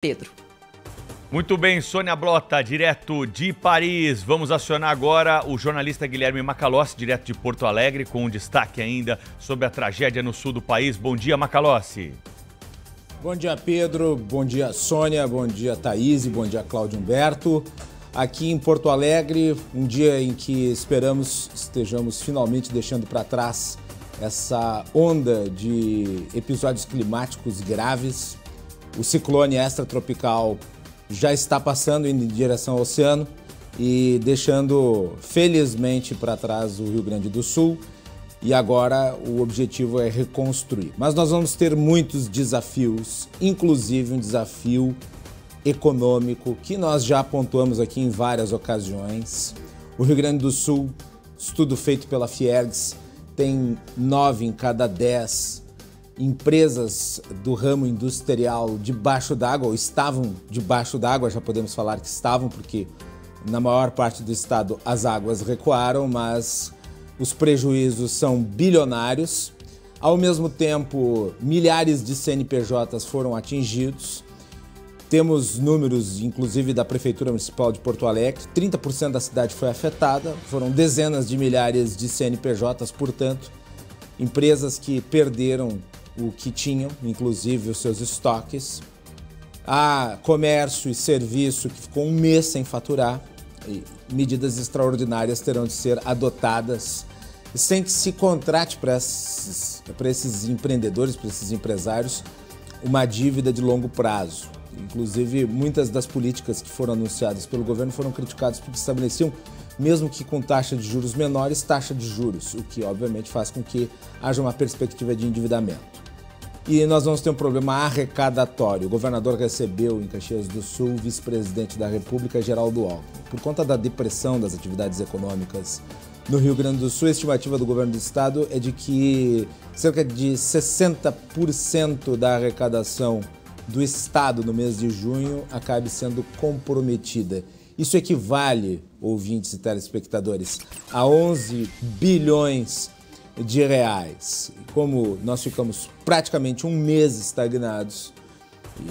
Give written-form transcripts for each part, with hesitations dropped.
Pedro. Muito bem, Sônia Blota, direto de Paris. Vamos acionar agora o jornalista Guilherme Macalossi, direto de Porto Alegre, com um destaque ainda sobre a tragédia no sul do país. Bom dia, Macalossi. Bom dia, Pedro. Bom dia, Sônia. Bom dia, Thaís. Bom dia, Cláudio Humberto. Aqui em Porto Alegre, um dia em que esperamos estejamos finalmente deixando para trás essa onda de episódios climáticos graves. O ciclone extratropical já está passando em direção ao oceano e deixando, felizmente, para trás o Rio Grande do Sul. E agora o objetivo é reconstruir. Mas nós vamos ter muitos desafios, inclusive um desafio econômico que nós já pontuamos aqui em várias ocasiões. O Rio Grande do Sul, estudo feito pela Fiergs, tem 9 em cada 10 empresas do ramo industrial debaixo d'água, ou estavam debaixo d'água, já podemos falar que estavam, porque na maior parte do estado as águas recuaram, mas os prejuízos são bilionários. Ao mesmo tempo, milhares de CNPJs foram atingidos. Temos números, inclusive, da Prefeitura Municipal de Porto Alegre. 30% da cidade foi afetada, foram dezenas de milhares de CNPJs, portanto, empresas que perderam o que tinham, inclusive os seus estoques. Há comércio e serviço que ficou um mês sem faturar. E medidas extraordinárias terão de ser adotadas sem que se contrate para esses empreendedores, para esses empresários, uma dívida de longo prazo. Inclusive, muitas das políticas que foram anunciadas pelo governo foram criticadas porque estabeleciam, mesmo que com taxa de juros menores, taxa de juros, o que obviamente faz com que haja uma perspectiva de endividamento. E nós vamos ter um problema arrecadatório. O governador recebeu em Caxias do Sul o vice-presidente da República, Geraldo Alckmin. Por conta da depressão das atividades econômicas no Rio Grande do Sul, a estimativa do governo do estado é de que cerca de 60% da arrecadação do estado no mês de junho acabe sendo comprometida. Isso equivale, ouvintes e telespectadores, a 11 bilhões de reais. Como nós ficamos praticamente um mês estagnados,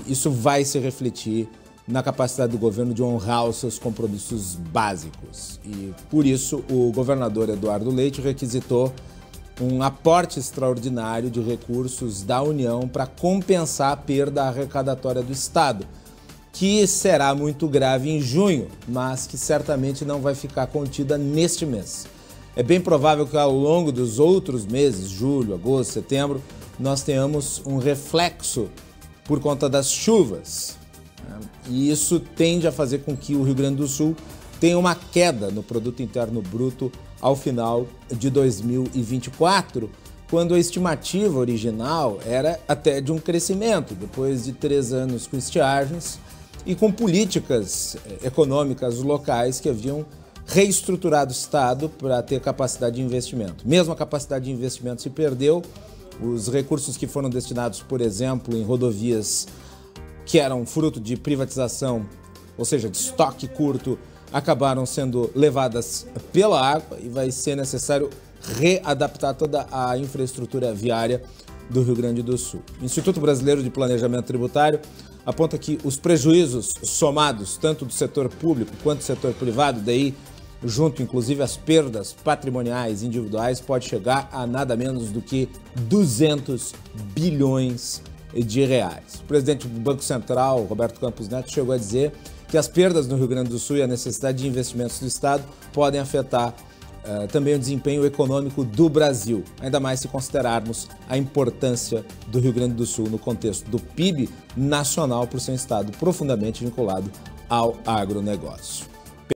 isso vai se refletir na capacidade do governo de honrar os seus compromissos básicos. E por isso o governador Eduardo Leite requisitou um aporte extraordinário de recursos da União para compensar a perda arrecadatória do Estado, que será muito grave em junho, mas que certamente não vai ficar contida neste mês. É bem provável que ao longo dos outros meses, julho, agosto, setembro, nós tenhamos um reflexo por conta das chuvas. E isso tende a fazer com que o Rio Grande do Sul tenha uma queda no Produto Interno Bruto ao final de 2024, quando a estimativa original era até de um crescimento, depois de 3 anos com estiagens e com políticas econômicas locais que haviam reestruturado o Estado para ter capacidade de investimento. Mesmo a capacidade de investimento se perdeu, os recursos que foram destinados, por exemplo, em rodovias que eram fruto de privatização, ou seja, de estoque curto, acabaram sendo levadas pela água e vai ser necessário readaptar toda a infraestrutura viária do Rio Grande do Sul. O Instituto Brasileiro de Planejamento Tributário aponta que os prejuízos somados, tanto do setor público quanto do setor privado, daí junto inclusive as perdas patrimoniais individuais, pode chegar a nada menos do que 200 bilhões de reais. O presidente do Banco Central, Roberto Campos Neto, chegou a dizer que as perdas no Rio Grande do Sul e a necessidade de investimentos do Estado podem afetar também o desempenho econômico do Brasil, ainda mais se considerarmos a importância do Rio Grande do Sul no contexto do PIB nacional por ser um estado profundamente vinculado ao agronegócio.